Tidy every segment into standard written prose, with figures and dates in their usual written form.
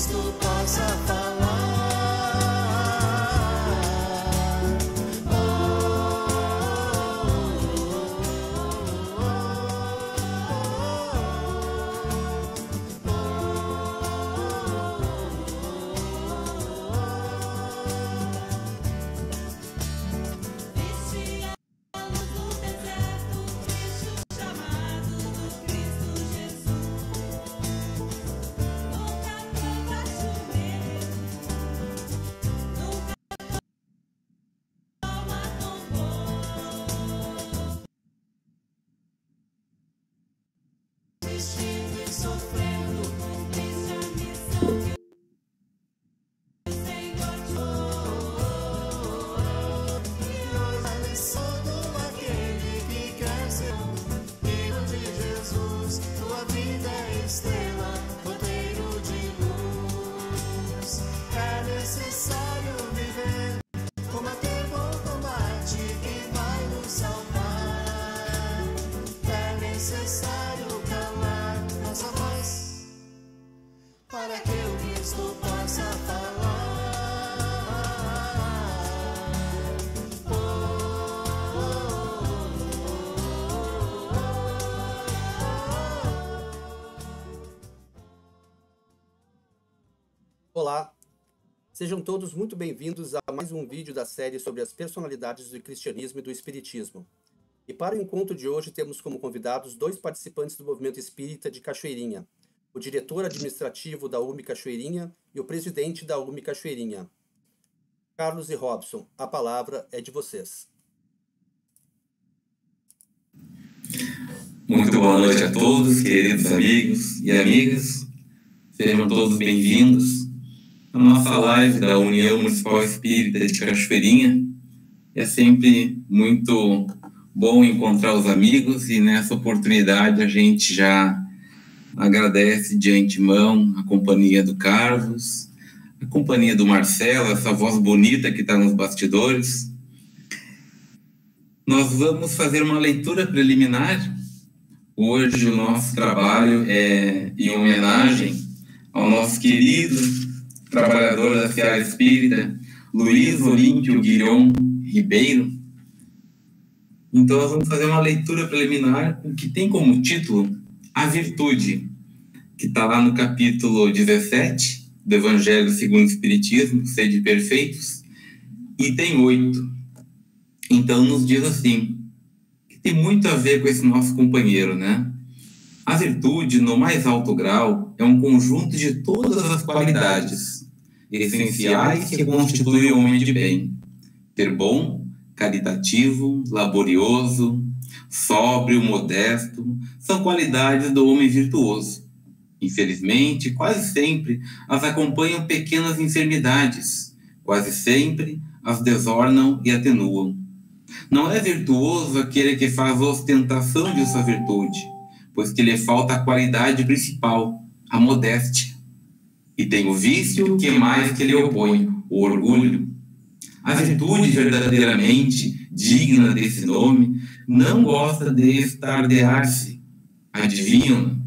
Cristo possa falar. Para que o Cristo possa falar. Olá, sejam todos muito bem-vindos a mais um vídeo da série sobre as personalidades do cristianismo e do espiritismo. E para o encontro de hoje temos como convidados dois participantes do movimento espírita de Cachoeirinha, o diretor administrativo da UME Cachoeirinha e o presidente da UME Cachoeirinha. Carlos e Robson, a palavra é de vocês. Muito boa noite a todos, queridos amigos e amigas. Sejam todos bem-vindos à nossa live da União Municipal Espírita de Cachoeirinha. É sempre muito bom encontrar os amigos e nessa oportunidade a gente já agradece de antemão a companhia do Carlos, a companhia do Marcelo, essa voz bonita que está nos bastidores. Nós vamos fazer uma leitura preliminar. Hoje o nosso trabalho é em homenagem ao nosso querido trabalhador da Seara Espírita, Luiz Olímpio Guilhom Ribeiro. Então nós vamos fazer uma leitura preliminar que tem como título A Virtude, que está lá no capítulo 17 do Evangelho segundo o Espiritismo, Sede Perfeitos, item 8. Então nos diz assim, que tem muito a ver com esse nosso companheiro, né? A virtude, no mais alto grau, é um conjunto de todas as qualidades essenciais que constituem o homem de bem. Ser bom, caritativo, laborioso, sóbrio, modesto, são qualidades do homem virtuoso. Infelizmente, quase sempre as acompanham pequenas enfermidades, quase sempre as desornam e atenuam. Não é virtuoso aquele que faz ostentação de sua virtude, pois que lhe falta a qualidade principal, a modéstia. E tem o vício que mais que lhe opõe, o orgulho. A virtude verdadeiramente digna desse nome não gosta de estardear-se, adivinham?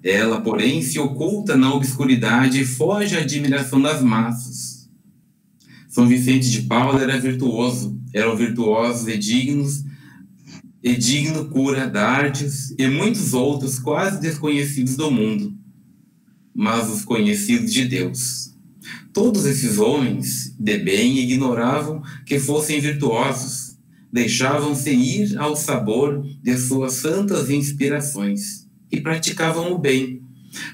Ela, porém, se oculta na obscuridade e foge à admiração das massas. São Vicente de Paula era virtuoso, eram virtuosos e digno cura d'artes e muitos outros quase desconhecidos do mundo, mas os conhecidos de Deus. Todos esses homens de bem ignoravam que fossem virtuosos, deixavam-se ir ao sabor de suas santas inspirações e praticavam o bem,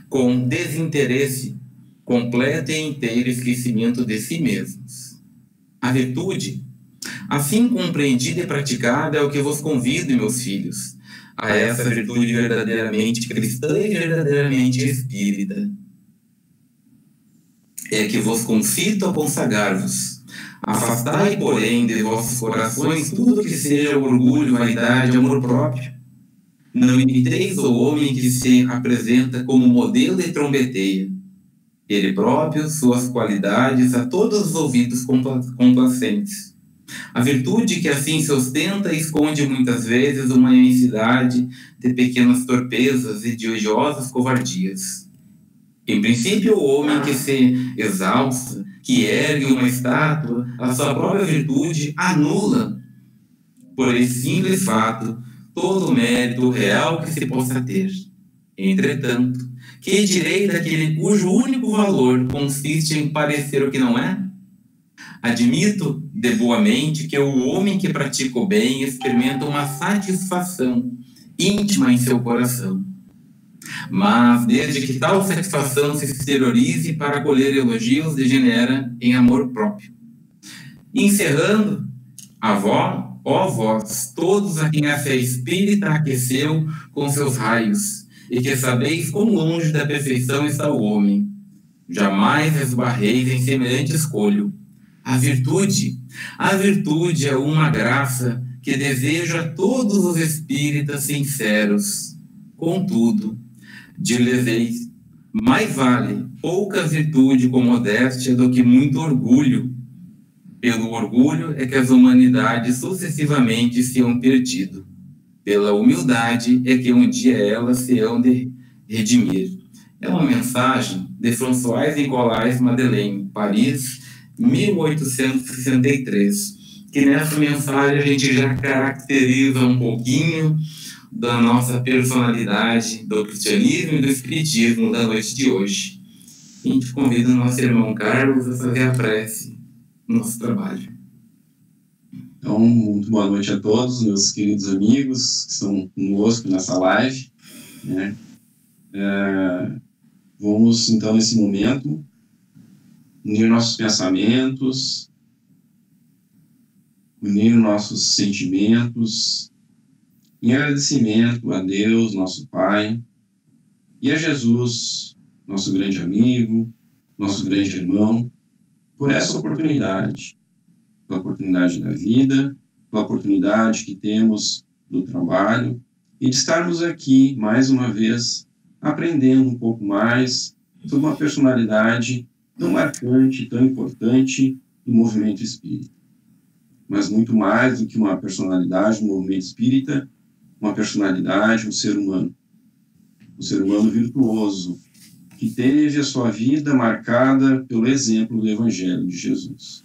com desinteresse, completo e inteiro esquecimento de si mesmos. A virtude, assim compreendida e praticada, é o que vos convido, meus filhos, a essa virtude verdadeiramente cristã e verdadeiramente espírita. É que vos concito a consagrar-vos. Afastai, porém, de vossos corações tudo que seja orgulho, vaidade, amor próprio. Não imiteis o homem que se apresenta como modelo e trombeteia. Ele próprio, suas qualidades, a todos os ouvidos complacentes. A virtude que assim se ostenta esconde muitas vezes uma imensidade de pequenas torpezas e de odiosas covardias. Em princípio, o homem que se exalça, que ergue uma estátua, a sua própria virtude anula, por esse simples fato, todo o mérito real que se possa ter. Entretanto, que direi daquele cujo único valor consiste em parecer o que não é? Admito de boa mente que o homem que pratica o bem experimenta uma satisfação íntima em seu coração. Mas, desde que tal satisfação se exteriorize para colher elogios, degenera em amor próprio. Encerrando, ó vós, todos a quem a fé espírita aqueceu com seus raios, e que sabeis quão longe da perfeição está o homem. Jamais esbarreis em semelhante escolho. A virtude é uma graça que desejo a todos os espíritas sinceros. Contudo, dir-lhes-eis, mais vale pouca virtude com modéstia do que muito orgulho. Pelo orgulho é que as humanidades sucessivamente se hão perdido. Pela humildade é que um dia elas se hão de redimir. É uma mensagem de François Nicolas Madeleine, Paris, 1863, que nessa mensagem a gente já caracteriza um pouquinho da nossa personalidade, do cristianismo e do espiritismo da noite de hoje. A gente convida o nosso irmão Carlos a fazer a prece no nosso trabalho. Então, muito boa noite a todos, meus queridos amigos que estão conosco nessa live, né? Vamos, então, nesse momento, unir nossos pensamentos, unir nossos sentimentos, em agradecimento a Deus, nosso Pai, e a Jesus, nosso grande amigo, nosso grande irmão, por essa oportunidade, pela oportunidade da vida, pela oportunidade que temos do trabalho, e de estarmos aqui, mais uma vez, aprendendo um pouco mais sobre uma personalidade tão marcante, tão importante do movimento espírita. Mas muito mais do que uma personalidade do movimento espírita, uma personalidade, um ser humano virtuoso, que teve a sua vida marcada pelo exemplo do Evangelho de Jesus.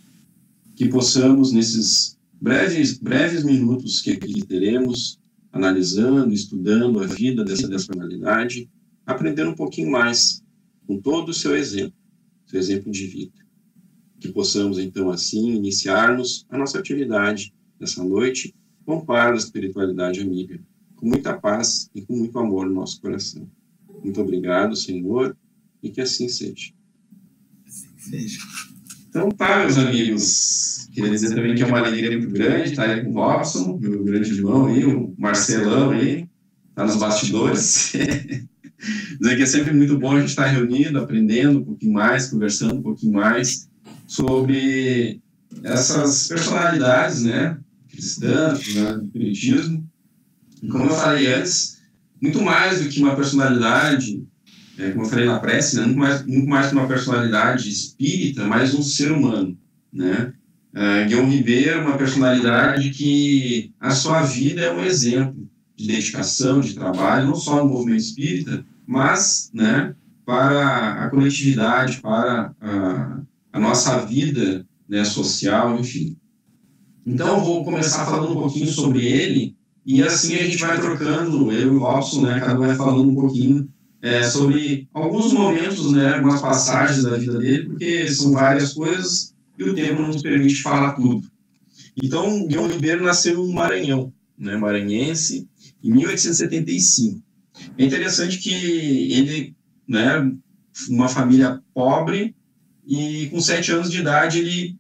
Que possamos, nesses breves minutos que aqui teremos, analisando, estudando a vida dessa personalidade, aprender um pouquinho mais com todo o seu exemplo de vida. Que possamos, então, assim, iniciarmos a nossa atividade nessa noite com o par da espiritualidade amiga, com muita paz e com muito amor no nosso coração. Muito obrigado, Senhor, e que assim seja. Assim seja. Então tá, meus amigos, queria dizer também que é uma alegria muito grande estar aí com o Robson, meu grande irmão aí, o Marcelão aí, tá nos bastidores. Dizer que é sempre muito bom a gente estar reunido, aprendendo um pouquinho mais, conversando um pouquinho mais sobre essas personalidades, né, cristãs, né, do espiritismo. E como eu falei antes, muito mais do que uma personalidade, como eu falei na prece, né, muito mais que uma personalidade espírita, mas um ser humano, né? Guilherme Ribeiro é uma personalidade que a sua vida é um exemplo de dedicação, de trabalho, não só no movimento espírita, mas, né, para a coletividade, para a nossa vida, né, social, enfim. Então, eu vou começar falando um pouquinho sobre ele, e assim a gente vai trocando, eu e o Robson, né, cada um vai falando um pouquinho sobre alguns momentos, né, algumas passagens da vida dele, porque são várias coisas e o tempo não nos permite falar tudo. Então, Guilherme Ribeiro nasceu no Maranhão, né, maranhense, em 1875. É interessante que ele, né, uma família pobre, e com 7 anos de idade ele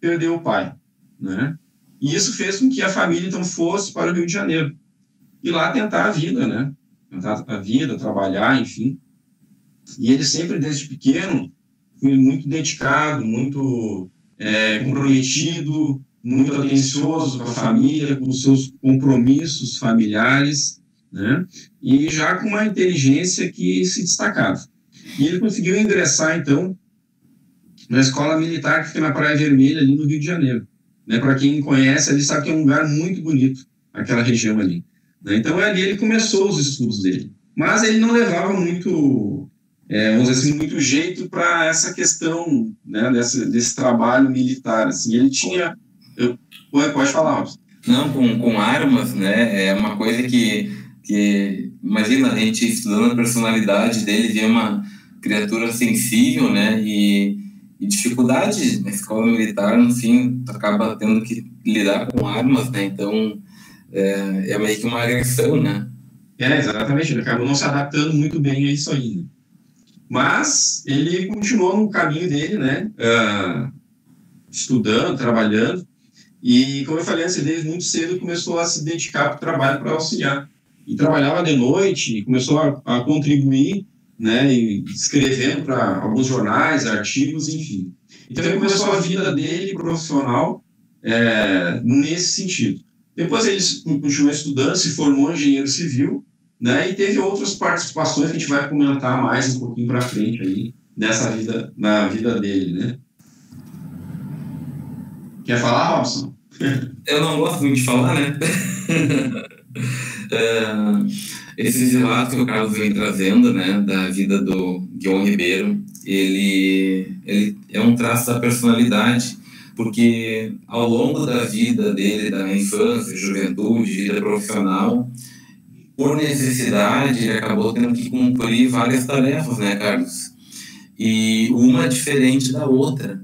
perdeu o pai, né? E isso fez com que a família então fosse para o Rio de Janeiro e lá tentar a vida, né? Tentar a vida, trabalhar, enfim. E ele sempre desde pequeno foi muito dedicado, muito comprometido, muito atencioso com a família, com os seus compromissos familiares, né? E já com uma inteligência que se destacava. E ele conseguiu ingressar então na escola militar que fica na Praia Vermelha, ali no Rio de Janeiro. Né, para quem conhece, ele sabe que é um lugar muito bonito, aquela região ali. Né? Então, ali ele começou os estudos dele. Mas ele não levava muito vamos dizer assim, muito jeito para essa questão, né, desse trabalho militar. Assim, ele tinha... Pode falar, Robson. Não, com armas, né? É uma coisa que imagina, a gente estudando a personalidade dele, vê uma criatura sensível, né? E dificuldade na escola militar, no fim, tu acaba tendo que lidar com armas, né? Então, é meio que uma agressão, né? Exatamente. Ele acabou não se adaptando muito bem a isso aí, né? Mas ele continuou no caminho dele, né? Estudando, trabalhando. E, como eu falei antes, desde muito cedo começou a se dedicar para o trabalho para auxiliar. E trabalhava de noite, começou a contribuir, né, e escrevendo para alguns jornais, artigos, enfim. Então, ele começou a vida dele profissional nesse sentido. Depois ele continuou estudando, se formou engenheiro civil, né, e teve outras participações que a gente vai comentar mais um pouquinho para frente aí, na vida dele, né. Quer falar, Robson? Eu não gosto muito de falar, né? Esses relatos que o Carlos vem trazendo, né, da vida do Guion Ribeiro, ele é um traço da personalidade, porque ao longo da vida dele, da infância, juventude, vida profissional, por necessidade, ele acabou tendo que cumprir várias tarefas, né, Carlos? E uma diferente da outra.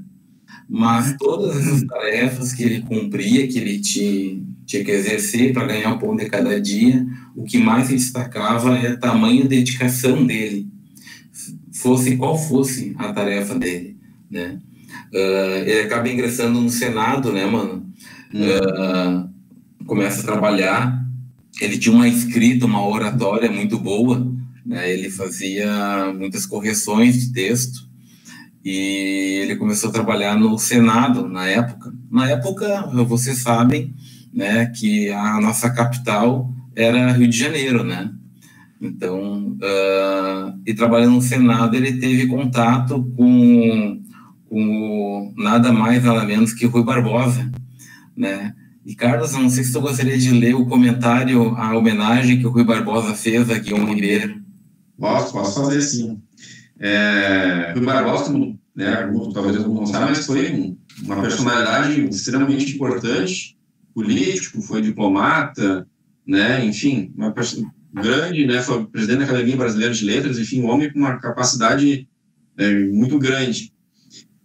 Mas todas as tarefas que ele cumpria, que ele tinha que exercer para ganhar o pão de cada dia, o que mais se destacava é a tamanha dedicação dele, fosse qual fosse a tarefa dele, né? Ele acaba ingressando no Senado, né, mano? Começa a trabalhar. Ele tinha uma escrita, uma oratória muito boa, né? Ele fazia muitas correções de texto. E ele começou a trabalhar no Senado na época. Na época, vocês sabem, né, que a nossa capital era Rio de Janeiro, né? Então, e trabalhando no Senado, ele teve contato com nada mais, nada menos que Rui Barbosa, né? E, Carlos, não sei se tu gostaria de ler o comentário, a homenagem que o Rui Barbosa fez a Guion Ribeiro. Posso fazer sim. Rui Barbosa, né, talvez eu não saiba, mas foi uma personalidade extremamente importante, político, foi diplomata, né, enfim, uma pessoa grande, né, foi presidente da Academia Brasileira de Letras, enfim, um homem com uma capacidade muito grande.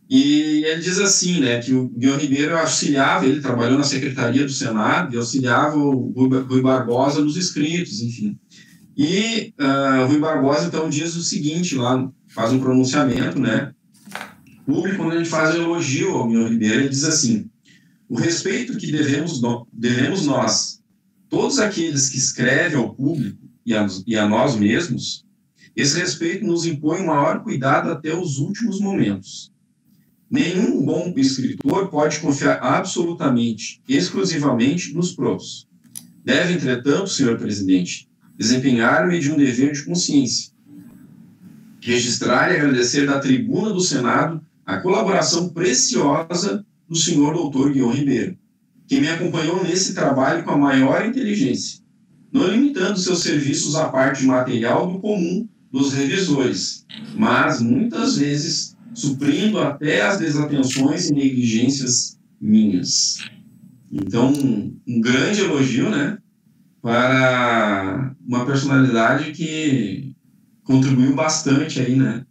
E ele diz assim, né, que o Guion Ribeiro auxiliava, ele trabalhou na Secretaria do Senado e auxiliava o Rui Barbosa nos escritos, enfim. E Rui Barbosa, então, diz o seguinte lá, faz um pronunciamento, né, público, quando ele faz um elogio ao Guion Ribeiro, ele diz assim: o respeito que devemos nós, todos aqueles que escrevem ao público e a nós mesmos, esse respeito nos impõe um maior cuidado até os últimos momentos. Nenhum bom escritor pode confiar absolutamente, exclusivamente nos próprios. Deve, entretanto, senhor presidente, desempenhar-me de um dever de consciência, registrar e agradecer da tribuna do Senado a colaboração preciosa do senhor doutor Guion Ribeiro, que me acompanhou nesse trabalho com a maior inteligência, não limitando seus serviços à parte material do comum dos revisores, mas muitas vezes suprindo até as desatenções e negligências minhas. Então, um grande elogio, né, para uma personalidade que contribuiu bastante aí, né,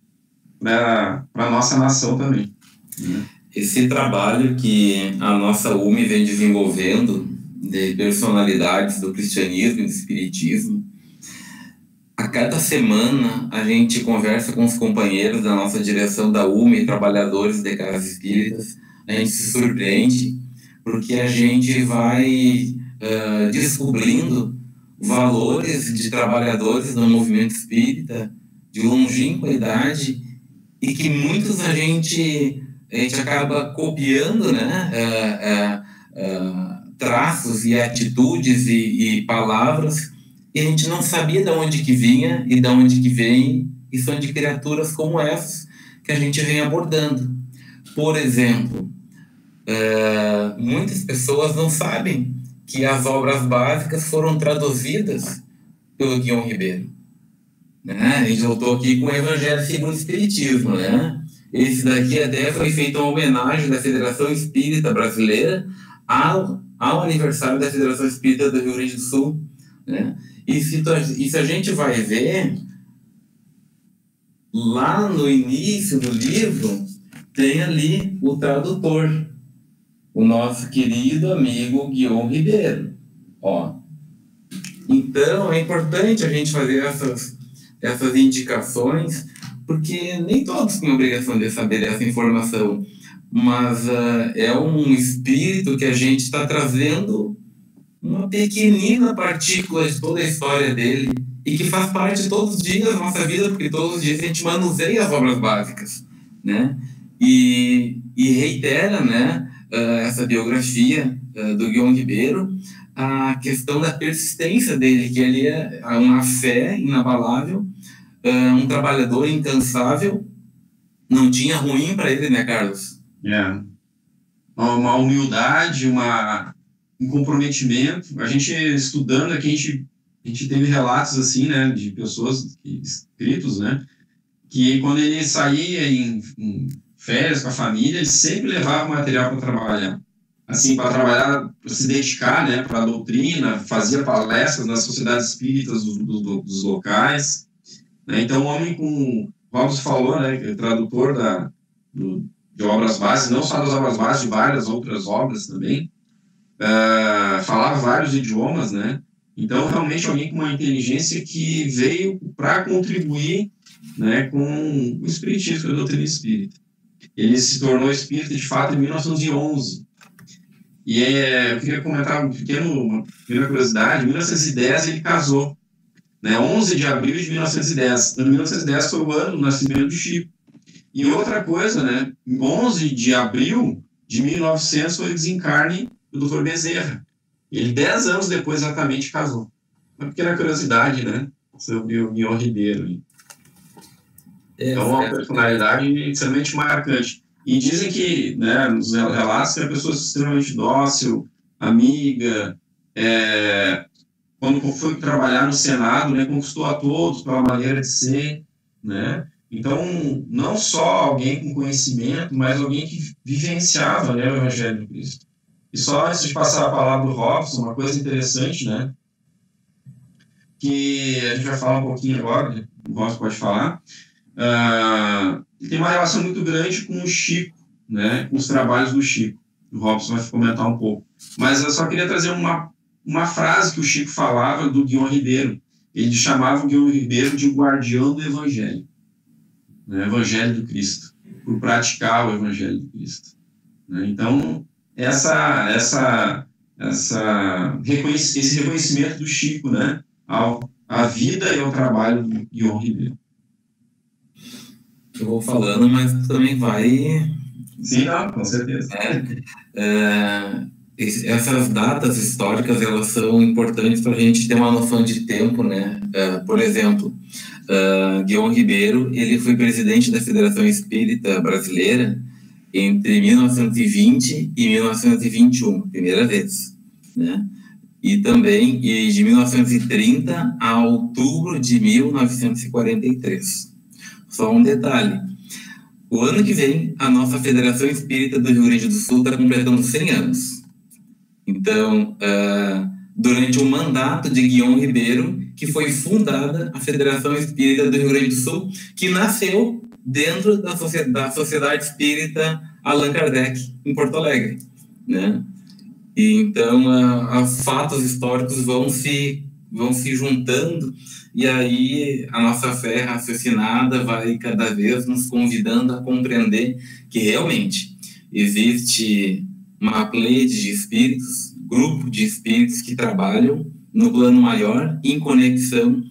para a nossa nação também. Esse trabalho que a nossa UME vem desenvolvendo de personalidades do cristianismo e do espiritismo, a cada semana a gente conversa com os companheiros da nossa direção da UME, trabalhadores de casas espíritas, a gente se surpreende porque a gente vai descobrindo valores de trabalhadores do movimento espírita de longínqua idade e que muitos a gente acaba copiando, né, traços e atitudes e palavras, e a gente não sabia de onde que vinha e de onde que vem, e são de criaturas como essas que a gente vem abordando. Por exemplo, muitas pessoas não sabem que as obras básicas foram traduzidas pelo Guion Ribeiro. né? A gente voltou aqui com o Evangelho segundo o Espiritismo, né? Esse daqui até foi feito uma homenagem da Federação Espírita Brasileira ao aniversário da Federação Espírita do Rio Grande do Sul, né? E se a gente vai ver, lá no início do livro, tem ali o tradutor, o nosso querido amigo Guion Ribeiro. Ó. Então, é importante a gente fazer essas indicações, porque nem todos têm obrigação de saber dessa informação, mas é um espírito que a gente está trazendo uma pequenina partícula de toda a história dele e que faz parte de todos os dias da nossa vida, porque todos os dias a gente manuseia as obras básicas, né? E reitera, né, essa biografia do Guion Ribeiro, a questão da persistência dele, que ele é uma fé inabalável, um trabalhador incansável, não tinha ruim para ele, né, Carlos? Uma humildade, um comprometimento. A gente estudando aqui, a gente teve relatos assim, né, de pessoas escritos, né, que quando ele saía em férias com a família, ele sempre levava material para trabalhar. Assim, para trabalhar, para se dedicar, né, para a doutrina, fazia palestras nas sociedades espíritas dos locais, né? Então, um homem como o Robson falou, né, que é tradutor de obras básicas, não só das obras básicas, de várias outras obras também, falava vários idiomas, né? Então, realmente, alguém com uma inteligência que veio para contribuir, né, com o espiritismo, a doutrina espírita. Ele se tornou espírita, de fato, em 1911. E eu queria comentar uma pequena curiosidade. Em 1910 ele casou, né? 11 de abril de 1910. Em 1910 foi o ano do nascimento do Chico. E outra coisa, né? Em 11 de abril de 1900 foi o desencarne do Dr. Bezerra. Ele 10 anos depois exatamente casou. Uma pequena curiosidade, né? Sobre o Guion Ribeiro. Então, uma personalidade extremamente marcante. E dizem que, né, nos relatos, que é uma pessoa extremamente dócil, amiga, quando foi trabalhar no Senado, né, conquistou a todos pela maneira de ser, né? Então, não só alguém com conhecimento, mas alguém que vivenciava, né, o Evangelho do Cristo. E só antes de passar a palavra do Robson, uma coisa interessante, né, que a gente vai falar um pouquinho agora, o Robson pode falar, tem uma relação muito grande com o Chico, né, com os trabalhos do Chico. O Robson vai comentar um pouco. Mas eu só queria trazer uma frase que o Chico falava do Guion Ribeiro. Ele chamava o Guion Ribeiro de guardião do Evangelho, né, Evangelho do Cristo, por praticar o Evangelho do Cristo, né? Então, esse reconhecimento do Chico, né, à vida e ao trabalho do Guion Ribeiro. Eu vou falando, mas também vai... Sim, não, com certeza. Essas datas históricas, elas são importantes para a gente ter uma noção de tempo, né? Por exemplo, Guion Ribeiro, ele foi presidente da Federação Espírita Brasileira entre 1920 e 1921, primeira vez, né? E também de 1930 a outubro de 1943. Só um detalhe, o ano que vem, a nossa Federação Espírita do Rio Grande do Sul está completando 100 anos. Então, durante o mandato de Guion Ribeiro, que foi fundada a Federação Espírita do Rio Grande do Sul, que nasceu dentro da Sociedade Espírita Allan Kardec, em Porto Alegre, né? E então, os fatos históricos vão se juntando, e aí a nossa fé raciocinada vai cada vez nos convidando a compreender que realmente existe uma pleide de espíritos, grupo de espíritos que trabalham no plano maior, em conexão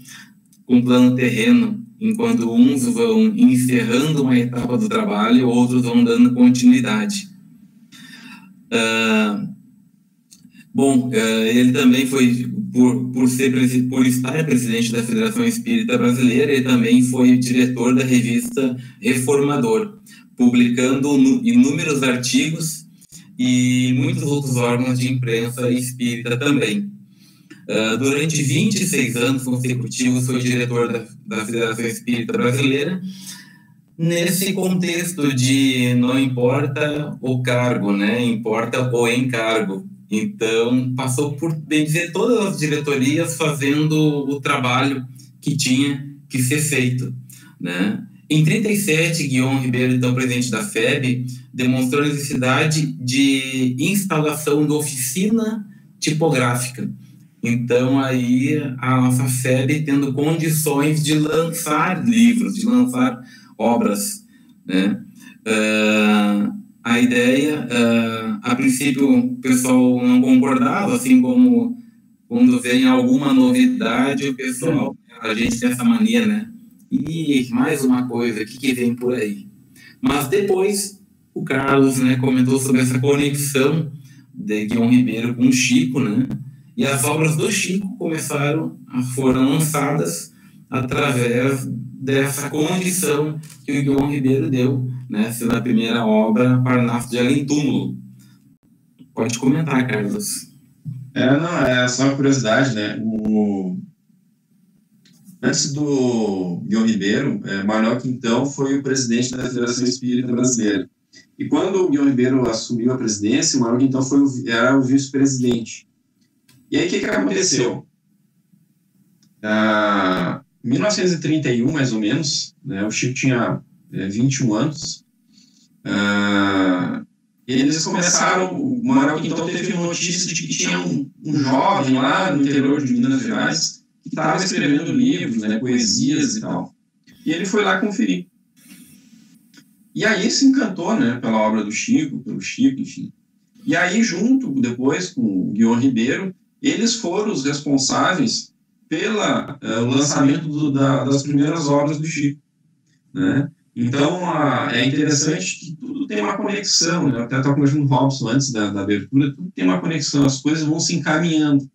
com o plano terreno, enquanto uns vão encerrando uma etapa do trabalho, outros vão dando continuidade. Ele também foi, por estar presidente da Federação Espírita Brasileira, ele também foi diretor da revista Reformador, publicando inúmeros artigos e muitos outros órgãos de imprensa espírita também. Durante 26 anos consecutivos foi diretor da Federação Espírita Brasileira, nesse contexto de não importa o cargo, né? Importa o encargo. Então, passou por, bem dizer, todas as diretorias fazendo o trabalho que tinha que ser feito, né? Em 37, Guion Ribeiro, então presidente da FEB, demonstrou a necessidade de instalação de oficina tipográfica. Então, aí, a nossa FEB tendo condições de lançar livros, de lançar obras, né? A ideia, a princípio, o pessoal não concordava, assim como quando vem alguma novidade, o pessoal, a gente tem essa mania, né? E mais uma coisa, o que vem por aí? Mas depois, o Carlos, né, comentou sobre essa conexão de Guion Ribeiro com o Chico, né? E as obras do Chico foram lançadas através dessa condição que o Guion Ribeiro deu, né, sendo a primeira obra, Parnaso de Além Túmulo. Pode comentar, Carlos. Não, é só uma curiosidade, né? Antes do Guion Ribeiro, Manuel Quintão foi o presidente da Federação Espírita Brasileira. E quando o Guion Ribeiro assumiu a presidência, o Manuel Quintão era o vice-presidente. E aí, o que aconteceu? Em 1931, mais ou menos, né, o Chico tinha 21 anos, eles começaram, o Manuel Quintão teve notícia de que tinha um jovem lá no interior de Minas Gerais que estava escrevendo livros, né, poesias e tal. E ele foi lá conferir. E aí se encantou, né, pela obra do Chico, pelo Chico, enfim. E aí, junto, depois, com o Guion Ribeiro, eles foram os responsáveis pelo lançamento das primeiras obras do Chico, né? Então, é interessante que tudo tem uma conexão, né? Eu até estava conversando com o Robson antes da abertura, tudo tem uma conexão, as coisas vão se encaminhando,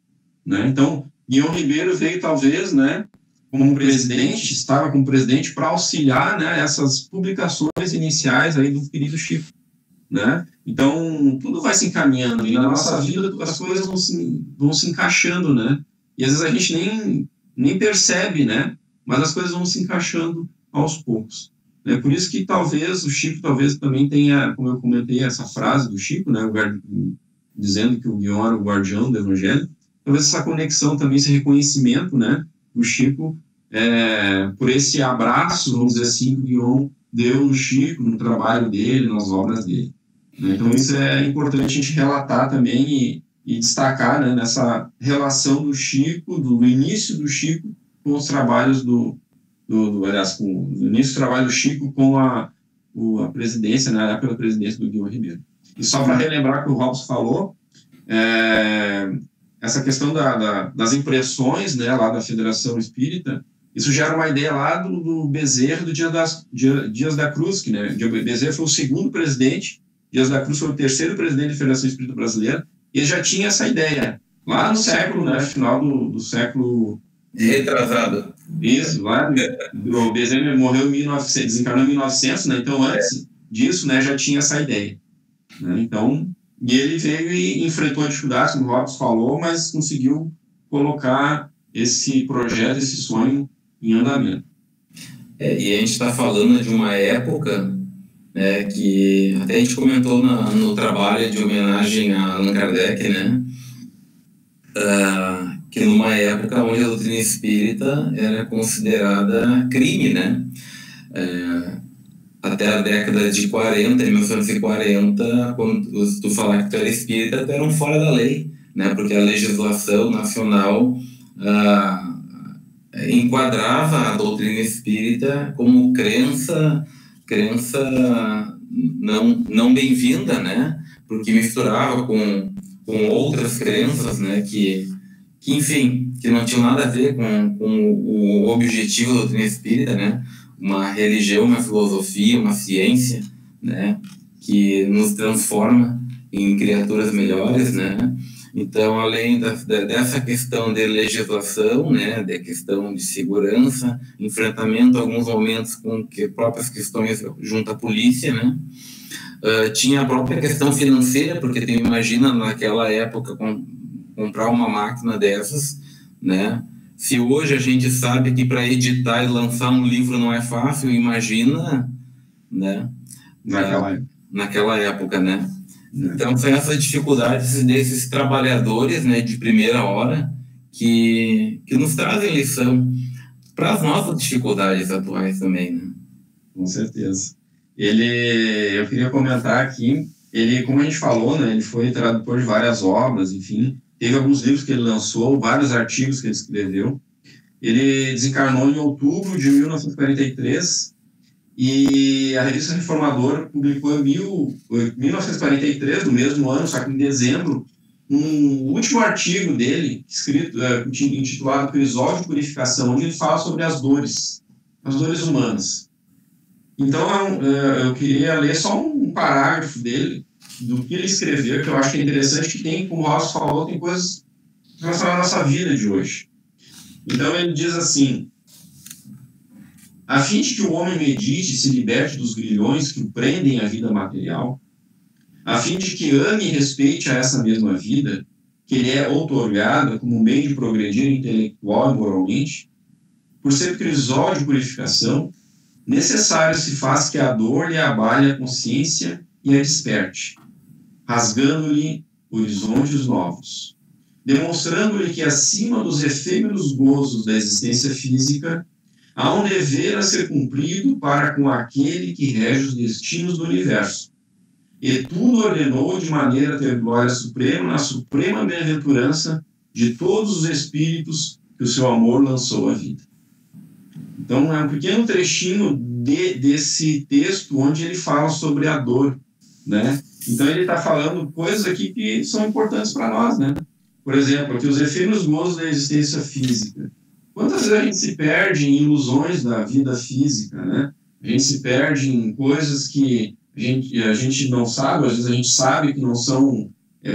né? Então, Guion Ribeiro veio, talvez, né, como presidente, estava como presidente para auxiliar, né, essas publicações iniciais aí do querido Chico, né? Então, tudo vai se encaminhando, e na nossa vida as coisas vão se encaixando, né? E às vezes a gente nem percebe, né? Mas as coisas vão se encaixando aos poucos. É por isso que talvez o Chico também tenha, como eu comentei, essa frase do Chico, né, dizendo que o Guion era o guardião do Evangelho, talvez essa conexão também, esse reconhecimento, né, do Chico, por esse abraço, vamos dizer assim, que o Guion deu no Chico, no trabalho dele, nas obras dele. Então isso é importante a gente relatar também e destacar, né, nessa relação do Chico, do início do Chico com os trabalhos aliás, com o início do trabalho do Chico com a presidência, na época da presidência do Guion Ribeiro. E só para relembrar o que o Robson falou, essa questão das impressões, né, lá da Federação Espírita, isso gera uma ideia lá do Bezerra, do Dias da Cruz, que, né, Bezerra foi o segundo presidente, Dias da Cruz foi o terceiro presidente da Federação Espírita Brasileira, e ele já tinha essa ideia, lá no século, né, final do século... Retrasado. Isso, lá, o Bezerra morreu em 1900, desencarnou em 1900, né, então antes disso, né, já tinha essa ideia, né, então, e ele veio e enfrentou a dificuldade, como o Robson falou, mas conseguiu colocar esse projeto, esse sonho em andamento. E a gente está falando de uma época, né, que até a gente comentou no trabalho de homenagem a Allan Kardec, né, que numa época onde a doutrina espírita era considerada crime, né, até a década de 40, em 1940, quando tu falar que tu era espírita, tu era um fora da lei, né, porque a legislação nacional enquadrava a doutrina espírita como crença não bem-vinda, né, porque misturava com outras crenças, né, que enfim, que não tinham nada a ver com o objetivo da doutrina espírita, né, uma religião, uma filosofia, uma ciência, né, que nos transforma em criaturas melhores, né. Então, além dessa questão de legislação, né, de questão de segurança, enfrentamento, alguns momentos com próprias questões junto à polícia, né, tinha a própria questão financeira, porque tu imagina naquela época, comprar uma máquina dessas, né? Se hoje a gente sabe que para editar e lançar um livro não é fácil, imagina, né? Naquela época, né? Então, são essas dificuldades desses trabalhadores, né, de primeira hora que nos trazem lição para as nossas dificuldades atuais também, né? Com certeza. Eu queria comentar aqui, como a gente falou, né, ele foi tradutor de várias obras, enfim, teve alguns livros que ele lançou, vários artigos que ele escreveu. Ele desencarnou em outubro de 1943 e a revista Reformador publicou em 1943, no mesmo ano, só que em dezembro, um último artigo dele, escrito, intitulado Crisol de Purificação, onde ele fala sobre as dores humanas. Então, eu queria ler só um parágrafo dele, do que ele escreveu, que eu acho que é interessante, que tem, como o Ross falou, tem coisas relacionadas à nossa vida de hoje. Então, ele diz assim: a fim de que o homem medite e se liberte dos grilhões que o prendem à vida material, a fim de que ame e respeite a essa mesma vida, que lhe é outorgada como meio de progredir intelectual e moralmente, por ser crisol de purificação, necessário se faz que a dor lhe abale a consciência e a desperte, rasgando-lhe horizontes novos, demonstrando-lhe que acima dos efêmeros gozos da existência física, há um dever a ser cumprido para com aquele que rege os destinos do universo, e tudo ordenou de maneira a ter glória suprema na suprema bem-aventurança de todos os espíritos que o seu amor lançou à vida. Então, é um pequeno trechinho desse texto onde ele fala sobre a dor, né? Então, ele está falando coisas aqui que são importantes para nós, né? Por exemplo, aqui os efêmeros gozos da existência física. Quantas vezes a gente se perde em ilusões da vida física, né? A gente se perde em coisas que a gente não sabe, às vezes a gente sabe que não são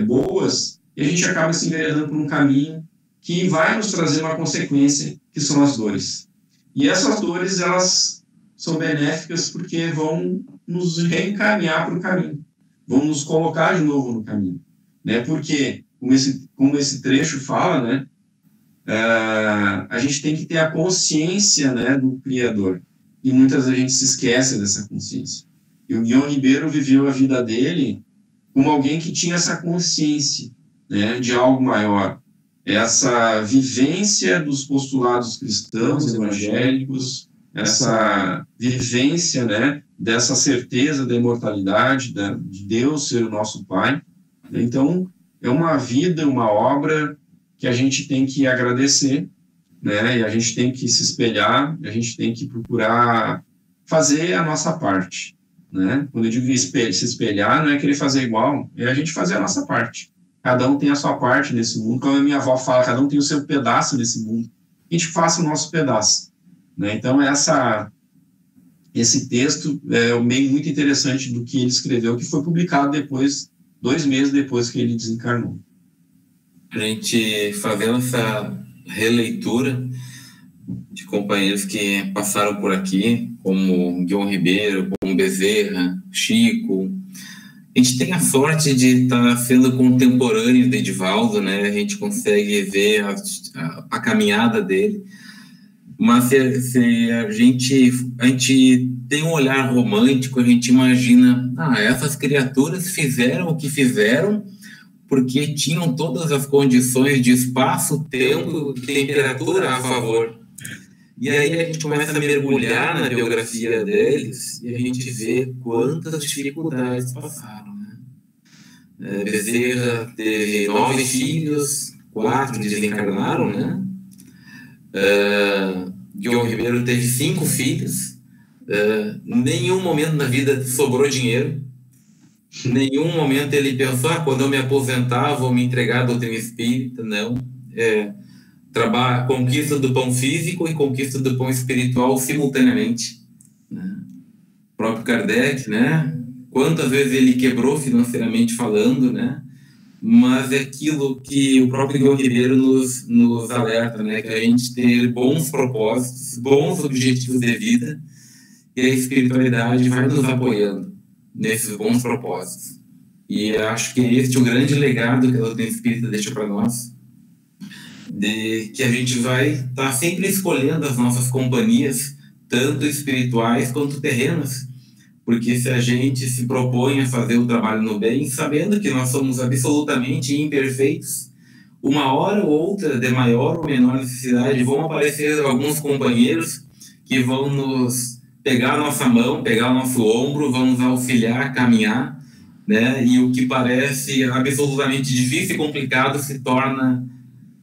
boas, e a gente acaba se enveredando por um caminho que vai nos trazer uma consequência, que são as dores. E essas dores, elas são benéficas porque vão nos reencaminhar para o caminho, vão nos colocar de novo no caminho, né? Porque, como esse trecho fala, né, a gente tem que ter a consciência, né, do Criador, e muitas vezes a gente se esquece dessa consciência. E o Guion Ribeiro viveu a vida dele como alguém que tinha essa consciência, né, de algo maior, essa vivência dos postulados cristãos, evangélicos, essa vivência, né, dessa certeza da imortalidade, de Deus ser o nosso Pai. Então, é uma vida, uma obra que a gente tem que agradecer, né, e a gente tem que se espelhar, a gente tem que procurar fazer a nossa parte, né? Quando eu digo se espelhar, não é querer fazer igual, é a gente fazer a nossa parte. Cada um tem a sua parte nesse mundo, como a minha avó fala, cada um tem o seu pedaço nesse mundo. A gente faça o nosso pedaço, né? Então, esse texto é um meio muito interessante do que ele escreveu, que foi publicado depois, 2 meses depois que ele desencarnou. A gente fazendo essa releitura de companheiros que passaram por aqui, como Guion Ribeiro, como Bezerra, Chico. A gente tem a sorte de estar sendo contemporâneo de Edivaldo, né? A gente consegue ver a caminhada dele. Mas se a gente tem um olhar romântico, a gente imagina, essas criaturas fizeram o que fizeram porque tinham todas as condições de espaço, tempo, temperatura a favor. E aí a gente começa a mergulhar na biografia deles e a gente vê quantas dificuldades passaram, né? Bezerra teve 9 filhos, 4 desencarnaram, né? Guion Ribeiro teve 5 filhos, em nenhum momento na vida sobrou dinheiro, em nenhum momento ele pensou, quando eu me aposentar vou me entregar à doutrina espírita. Não, conquista do pão físico e conquista do pão espiritual simultaneamente, né? O próprio Kardec, né? Quantas vezes ele quebrou financeiramente falando, né? Mas é aquilo que o próprio Guion Ribeiro nos alerta, né? Que a gente ter bons propósitos, bons objetivos de vida, e a espiritualidade vai nos apoiando nesses bons propósitos. E acho que este é o grande legado que a doutrina espírita deixa para nós, de que a gente vai estar sempre escolhendo as nossas companhias, tanto espirituais quanto terrenas, porque se a gente se propõe a fazer o trabalho no bem, sabendo que nós somos absolutamente imperfeitos, uma hora ou outra, de maior ou menor necessidade, vão aparecer alguns companheiros que vão nos pegar a nossa mão, pegar o nosso ombro, vão nos auxiliar a caminhar, né? E o que parece absolutamente difícil e complicado se torna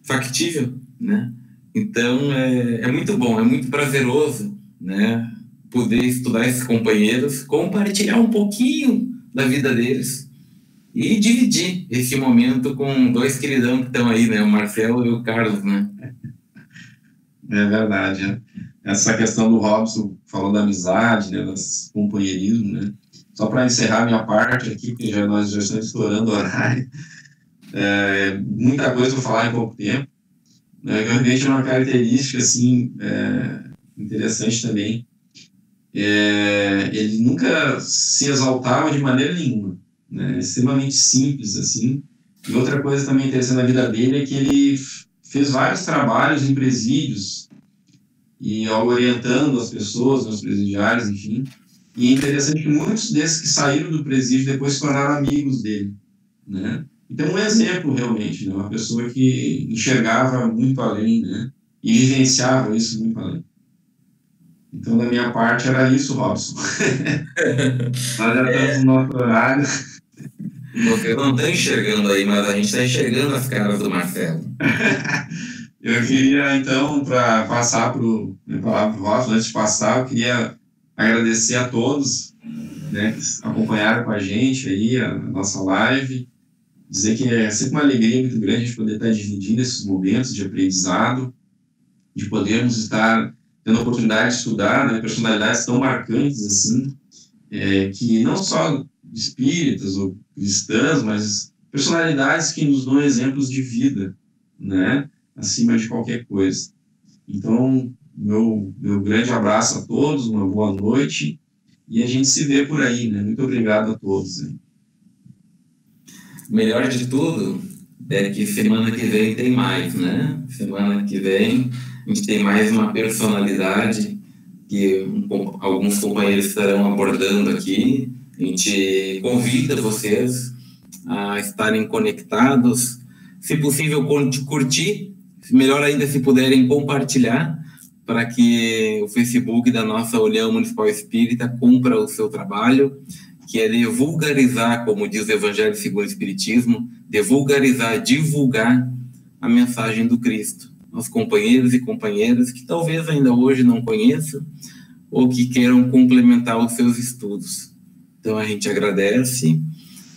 factível, né? Então é muito bom, é muito prazeroso, né? Poder estudar esses companheiros, compartilhar um pouquinho da vida deles e dividir esse momento com dois queridão que estão aí, né? O Marcelo e o Carlos, né? É verdade, né? Essa questão do Robson falou da amizade, né, das companheirismo, né? Só para encerrar minha parte aqui, porque nós já estamos estourando o horário, muita coisa para falar em pouco tempo, né? Realmente é uma característica assim, interessante também. Ele nunca se exaltava de maneira nenhuma, né? Extremamente simples assim. E outra coisa também interessante na vida dele é que ele fez vários trabalhos em presídios e orientando as pessoas, os presidiários, enfim. E é interessante que muitos desses que saíram do presídio depois se tornaram amigos dele, né? Então, um exemplo realmente, né? Uma pessoa que enxergava muito além, né? E vivenciava isso muito além. Então, da minha parte, era isso, Robson. Nós já estamos no nosso horário. Você não está enxergando aí, mas a gente está enxergando as caras do Marcelo. Eu queria, então, para passar para o Robson, antes de passar, eu queria agradecer a todos, né, que acompanharam com a gente aí a nossa live, dizer que é sempre uma alegria muito grande a gente poder estar dividindo esses momentos de aprendizado, de podermos estar tendo a oportunidade de estudar, né, personalidades tão marcantes assim, que não só espíritas ou cristãs, mas personalidades que nos dão exemplos de vida, né, acima de qualquer coisa. Então, meu grande abraço a todos, uma boa noite, e a gente se vê por aí, né? Muito obrigado a todos. Hein? Melhor de tudo é que semana que vem tem mais, né? Semana que vem a gente tem mais uma personalidade que alguns companheiros estarão abordando aqui. A gente convida vocês a estarem conectados, se possível curtir, melhor ainda se puderem compartilhar, para que o Facebook da nossa União Municipal Espírita cumpra o seu trabalho, que é de vulgarizar, como diz o Evangelho segundo o Espiritismo, de vulgarizar, divulgar a mensagem do Cristo aos companheiros e companheiras que talvez ainda hoje não conheçam ou que queiram complementar os seus estudos. Então a gente agradece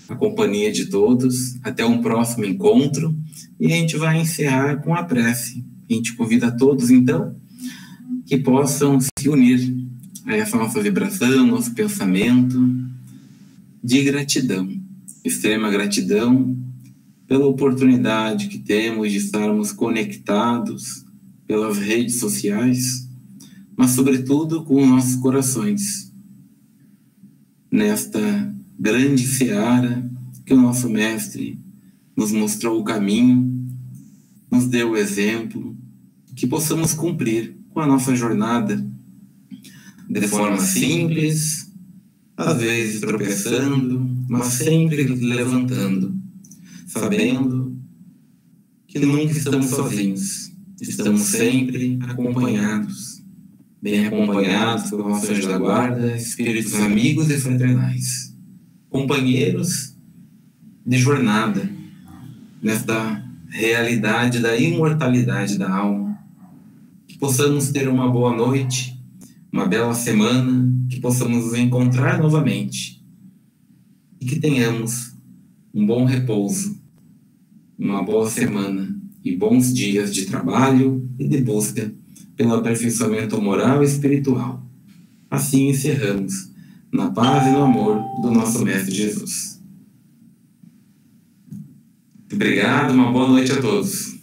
a companhia de todos, até um próximo encontro, e a gente vai encerrar com a prece. A gente convida a todos, então, que possam se unir a essa nossa vibração, nosso pensamento de gratidão, extrema gratidão pela oportunidade que temos de estarmos conectados pelas redes sociais, mas sobretudo com os nossos corações, nesta grande seara que o nosso Mestre nos mostrou o caminho, nos deu o exemplo, que possamos cumprir com a nossa jornada de forma simples, às vezes tropeçando, mas sempre levantando, sabendo que nunca estamos sozinhos, estamos sempre acompanhados, bem acompanhados pelo nosso anjo da guarda, espíritos amigos e fraternais, companheiros de jornada nesta realidade da imortalidade da alma. Que possamos ter uma boa noite, uma bela semana, que possamos nos encontrar novamente e que tenhamos um bom repouso, uma boa semana e bons dias de trabalho e de busca pelo aperfeiçoamento moral e espiritual. Assim encerramos, na paz e no amor do nosso Mestre Jesus. Obrigado, uma boa noite a todos.